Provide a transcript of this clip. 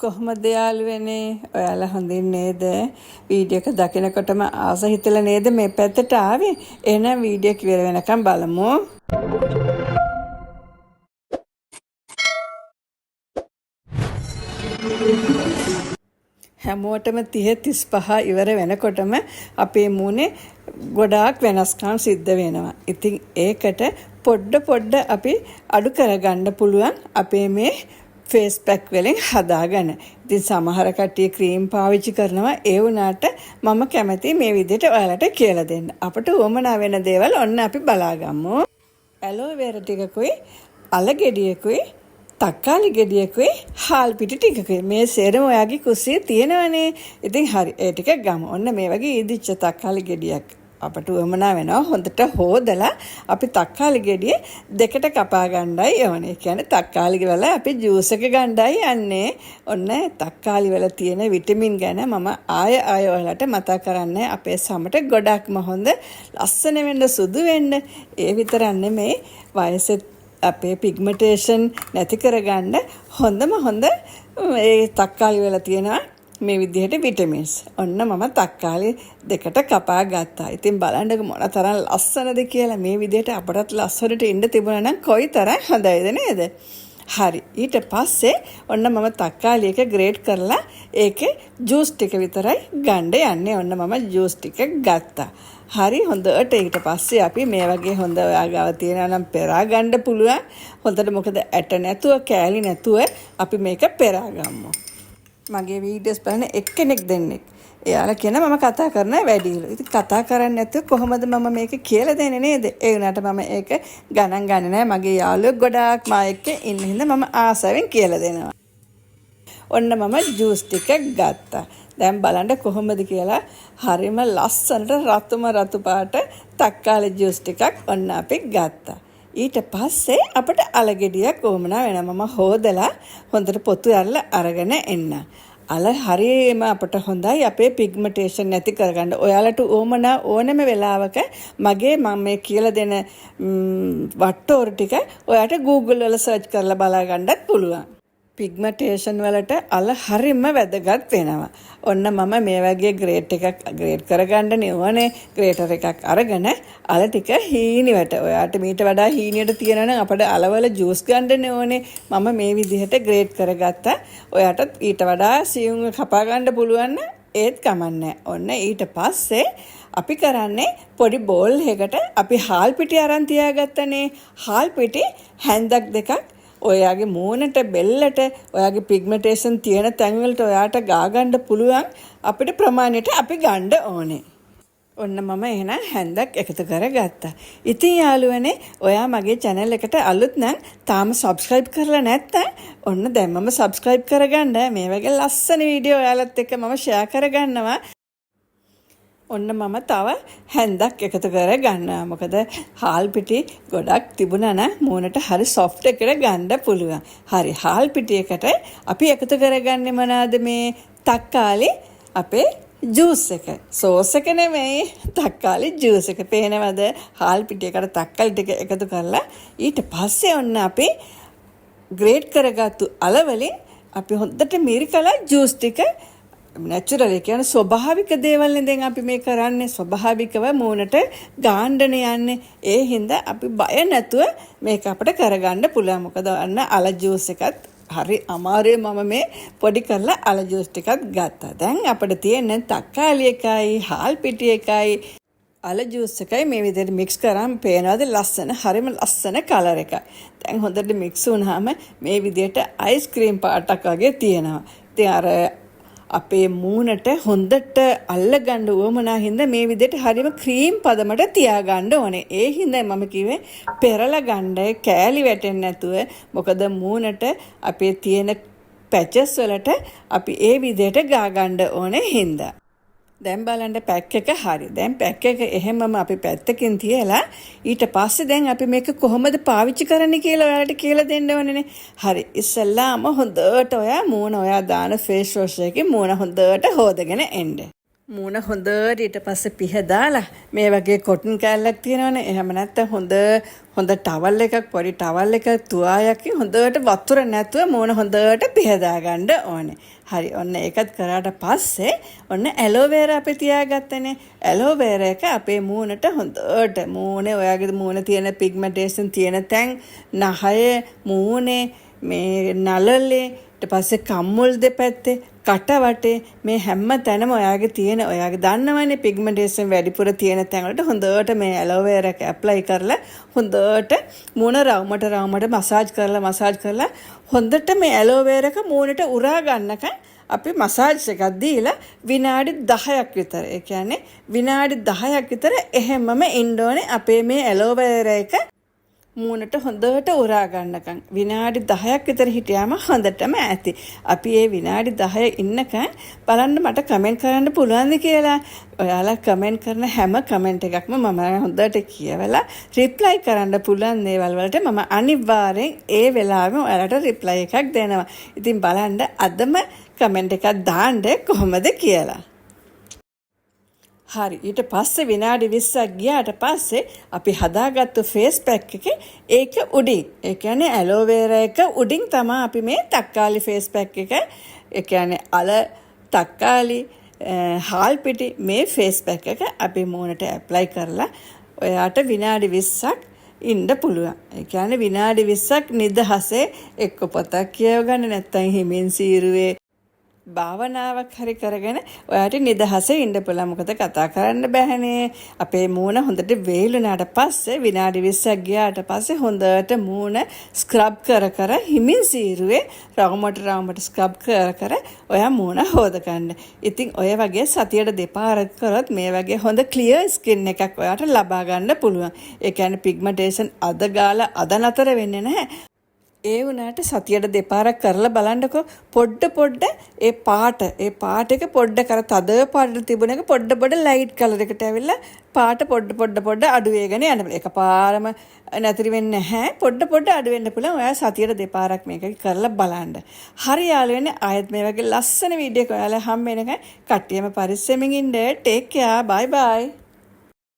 කොහොමද යාළුවනේ ඔයාලා හොඳින් නේද වීඩියෝ එක දකිනකොටම ආස හිතලා නේද මේ පැත්තට ආවේ එහෙනම් වීඩියෝ එක ඉවර වෙනකම් බලමු හැමෝටම 30 35 ඉවර වෙනකොටම අපේ මූණේ ගොඩාක් වෙනස්කම් සිද්ධ වෙනවා. ඉතින් ඒකට පොඩ අපි අඩු කරගන්න පුළුවන් අපේ මේ ෆේස් පැක් වලින් හදාගන්න. ඉතින් සමහර කට්ටිය ක්‍රීම් පාවිච්චි කරනවා. ඒ වුණාට මම කැමති මේ විදිහට ඔයාලට කියලා දෙන්න. අපට උවමනා වෙන දේවල් ඔන්න අපි බලාගමු. ඇලෝවෙරා ටිකකුයි, අල ගෙඩියකුයි, තක්කාලි ගෙඩියකුයි, හාල් පිටි ටිකකුයි. මේ සේරම ඔයාගේ කුස්සියේ තියෙනවනේ. ඉතින් හරි. ඒ ටික ගමු. ඔන්න මේ වගේ ඉදිච්ච තක්කාලි ගෙඩියක්. අපට උවමනා වෙනවා හොඳට හොදලා අපි තක්කාලි ගෙඩිය දෙකට කපා ගන්නයි ඕනේ. ඒ කියන්නේ තක්කාලි වල අපි ජූස් එක ගන්නයි යන්නේ. ඔන්න තක්කාලි වල තියෙන විටමින් ගැන මම ආය ඔයාලට මතක් කරන්නේ. අපේ සමට ගොඩක්ම හොඳ ලස්සන වෙන්න සුදු වෙන්න. ඒ විතරක් නෙමෙයි වයසෙත් අපේ පිග්මන්ටේෂන් නැති කරගන්න හොඳම හොඳ ඒ තක්කාලි වල තියෙනවා මේ විදිහට විටමින්ස්. ඔන්න මම තක්කාලි දෙකට කපා ගත්තා. ඉතින් බලන්නකො මොන තරම් ලස්සනද කියලා. මේ විදිහට අපටත් ලස්සනට ඉන්න තිබුණා නම් කොයිතරම් හොඳයිද නේද? හරි. ඊට පස්සේ ඔන්න මම තක්කාලි එක ග්‍රේට් කරලා ඒකේ ජූස් ටික විතරයි ගන්න යන්නේ. ඔන්න මම ජූස් ටික ගත්තා. හරි හොඳට ඊට පස්සේ අපි මේ වගේ හොඳ ඔයාගාව තියෙනවා නම් පෙරා ගන්න පුළුවන්. හොඳට මොකද ඇට නැතුව කෑලි නැතුව අපි මේක පෙරා ගමු. මගේ වීඩියෝස් බලන එක්කෙනෙක් දෙන්නෙක්. එයාලා කියන මම කතා කරන වැඩිලු. ඉතින් කතා කරන්නේ නැතුව කොහොමද මම මේක කියලා දෙන්නේ නේද? ඒ වුණාට මම ඒක ගණන් ගන්නේ නැහැ. මගේ යාළුවෝ ගොඩාක් මා එක්ක ඉන්න හින්දා මම ආසාවෙන් කියලා දෙනවා. ඔන්න මම ජූස් ටික ගත්තා. දැන් බලන්න කොහොමද කියලා. හරිම ලස්සනට රතු පාට තක්කාලි ජූස් ටිකක් ඔන්න අපි ගත්තා. ඊට පස්සේ අපිට අල ගෙඩියක් ඕමනා වෙනවා. මම හොදලා හොඳට පොතු ඇරලා අරගෙන එන්න. අල හරියම අපට හොඳයි අපේ පිග්මන්ටේෂන් නැති කරගන්න. ඔයාලට ඕමනා ඕනම වෙලාවක මගේ මම මේ කියලා දෙන වට්ටෝරු ටික ඔයාලට Google වල සර්ච් කරලා බලා ගන්නත් පුළුවන්. පිග්මන්ටේෂන් වලට අල හරියම වැදගත් වෙනවා. ඔන්න මම මේ වගේ ග්‍රේට් කරගන්න ඕනේ. ග්‍රේටර් එකක් අරගෙන අල ටික හීනියට. ඔයාට මීට වඩා හීනියට තියෙනවා නම් අපිට අලවල ජූස් ගන්න ඕනේ. මම මේ විදිහට ග්‍රේට් කරගත්තා. ඔයාට ඊට වඩා සියුම් කපා ගන්න පුළුවන් ඒත් කමන්නේ. ඔන්න ඊට පස්සේ අපි කරන්නේ පොඩි බෝල් එකකට අපි හාල් පිටි අරන් තියාගත්තනේ. හාල් පිටි හැන්දක් දෙකක් ඔයාගේ මූණට බෙල්ලට ඔයාගේ පිග්මන්ටේෂන් තියෙන තැන් වලට ඔයාට ගා ගන්න පුළුවන් අපිට ප්‍රමාණයට අපි ගන්න ඕනේ. ඔන්න මම එහෙනම් හැන්දක් එකතු කරගත්තා. ඉතින් යාළුවනේ ඔයා මගේ channel එකට අලුත් නම් තාම subscribe කරලා නැත්නම් ඔන්න දැන් මම subscribe කරගන්න. මේ වගේ ලස්සන වීඩියෝ ඔයාලත් එක්ක මම share කරගන්නවා. ඔන්න මම තව හැන්දක් එකතු කරගන්නවා. මොකද හාල් පිටි ගොඩක් තිබුණා නම් මූණට හරි soft එකට ගන්න පුළුවන්. හරි හාල් පිටියකට අපි එකතු කරගන්නේ මොනවාද මේ තක්කාලි අපේ ජූස් එක. සෝස් එක නෙමෙයි තක්කාලි ජූස් එක. පේනවද? හාල් පිටියකට තක්කාලි ටික එකතු කරලා ඊට පස්සේ ඔන්න අපි ග්‍රේට් කරගත්තු අල වලින් අපි හොඳට මිරිකලා ජූස් ටික නැචරල් කියන්නේ ස්වභාවික දේවල් නේ දැන් අපි මේ කරන්නේ. ස්වභාවිකව මූණට ගාණ්ඩන යන්නේ. ඒ හින්දා අපි බය නැතුව මේක අපිට කරගන්න පුළුවන්. මොකද අන්න අල ජූස් එකත් හරි අමාරුයි. මම මේ පොඩි කරලා අල ජූස් ටිකක් ගත්තා. දැන් අපිට තියෙන්නේ තක්කාලි එකයි හාල් පිටි එකයි අල ජූස් එකයි මේ විදිහට මික්ස් කරාම පේනවාද ලස්සන හරිම ලස්සන කලර් එකක්. දැන් හොඳට මික්ස් වුණාම මේ විදිහට අයිස්ක්‍රීම් පාටක් වගේ තියෙනවා. ඉතින් අර අපේ මූණට හොඳට අල්ලගන්න උවමනා හින්දා මේ විදිහට හරිම ක්‍රීම් පදමට තියාගන්න ඕනේ. ඒ හින්දා මම කිව්වේ පෙරලා ගන්න කෑලි වැටෙන්නේ නැතුව. මොකද මූණට අපේ තියෙන පැචස් වලට අපි ඒ විදිහට ගා ගන්න ඕනේ හින්දා. දැන් බලන්න පැක් එක හරි. දැන් පැක් එක එහෙමම අපි පැත්තකින් තියලා ඊට පස්සේ දැන් අපි මේක කොහොමද පාවිච්චි කරන්න කියලා ඔයාලට කියලා දෙන්න ඕනේනේ. හරි. ඉස්සෙල්ලාම හොඳට ඔයා මූණ ඔයා දාන ෆේස් වොෂ් එකකින් මූණ හොඳට හොදගෙන එන්න. මූණ හොඳට ඊට පස්සේ පිහදාලා මේ වගේ කොටන් කෑල්ලක් තියෙනවනේ. එහෙම නැත්නම් හොඳ ටවල් එකක් පොඩි ටවල් එකක් තුවාලයකින් හොඳට වතුර නැතුව මූණ හොඳට පිහදා ගන්න ඕනේ. හරි. ඔන්න ඒකත් කරාට පස්සේ ඔන්න ඇලෝවේරා අපි තියාගත්තනේ. ඇලෝවේරා එක අපේ මූණට හොඳට මූණේ ඔයාගේ මූණේ තියෙන පිග්මන්ටේෂන් තියෙන තැන් නහයේ මූණේ මේ නළලේ ඊට පස්සේ කම්මුල් දෙපැත්තේ කට වටේ මේ හැම තැනම ඔයාගේ තියෙන ඔයාගේ දන්නවනේ පිග්මන්ටේෂන් වැඩිපුර තියෙන තැන් වලට හොඳට මේ ඇලෝවේරා එක ඇප්ලයි කරලා හොඳට මූණ රවුමට මසාජ් කරලා හොඳට මේ ඇලෝවේරා එක මූණට උරා ගන්නකන් අපි මසාජ් එකක් දීලා විනාඩි 10ක් විතර. ඒ කියන්නේ විනාඩි 10ක් විතර එහෙමම ඉන්න ඕනේ අපේ මේ ඇලෝවේරා එක මූණට හොඳට උරා ගන්නකම්. විනාඩි 10ක් විතර හිටියාම හොඳටම ඇති. අපි මේ විනාඩි 10 ඉන්නකම් බලන්න මට කමෙන්ට් කරන්න පුළුවන්ද කියලා. ඔයාලා කමෙන්ට් කරන හැම කමෙන්ට් එකක්ම මම හොඳට කියවලා රිප්ලයි කරන්න පුළුවන් දේවල් වලට මම අනිවාර්යෙන් ඒ වෙලාවෙම ඔයාලට රිප්ලයි එකක් දෙනවා. ඉතින් බලන්න අදම කමෙන්ට් එකක් දාන්න කොහොමද කියලා. හරි. ඊට පස්සේ විනාඩි 20ක් ගියාට පස්සේ අපි හදාගත්තු ෆේස් පැක් එකේ ඒක උඩින්, ඒ කියන්නේ ඇලෝවේරා එක උඩින් තමයි අපි මේ තක්කාලි ෆේස් පැක් එක, ඒ කියන්නේ අල තක්කාලි හාල් පිටි මේ ෆේස් පැක් එක අපි මූණට ඇප්ලයි කරලා ඔයාට විනාඩි 20ක් ඉන්න පුළුවන්. ඒ කියන්නේ විනාඩි 20ක් නිදහසේ එක්ක පොතක් කියව ගන්න නැත්නම් හිමින් සීරුවේ භාවනාවක් හරි කරගෙන ඔයාට නිදහසේ ඉන්න පුළුවන්. මොකද කතා කරන්න බෑනේ. අපේ මූණ හොඳට වේලුණාට පස්සේ විනාඩි 20ක් ගියාට පස්සේ හොඳට මූණ ස්ක්‍රබ් කර හිමින් සීරුවේ රවුමට ස්ක්‍රබ් කර ඔයා මූණ හොද ගන්න. ඉතින් ඔය වගේ සතියට දෙපාරක් කරොත් මේ වගේ හොඳ ක්ලියර් ස්කින් එකක් ඔයාට ලබා ගන්න පුළුවන්. ඒ කියන්නේ පිග්මන්ටේෂන් අද ගාලා අද නතර වෙන්නේ නැහැ. ඒ වුණාට සතියට දෙපාරක් කරලා බලන්නකෝ. පොඩ ඒ පාට එක පොඩ කර තද පාටට තිබුණ එක පොඩ ලයිට් කලර් එකට ඇවිල්ලා පාට පොඩ අඩු වෙගෙන යනවා. එකපාරම නැතිරි වෙන්නේ නැහැ. පොඩ අඩු වෙන්න පුළුවන්. ඔයා සතියට දෙපාරක් මේක කරලා බලන්න. හරි යාළුවනේ, ආයෙත් මේ වගේ ලස්සන වීඩියෝ එකක් ඔයාලා හම්බ වෙනකන් කට්ටියම පරිස්සමින් ඉන්න. Take care. බයි බයි.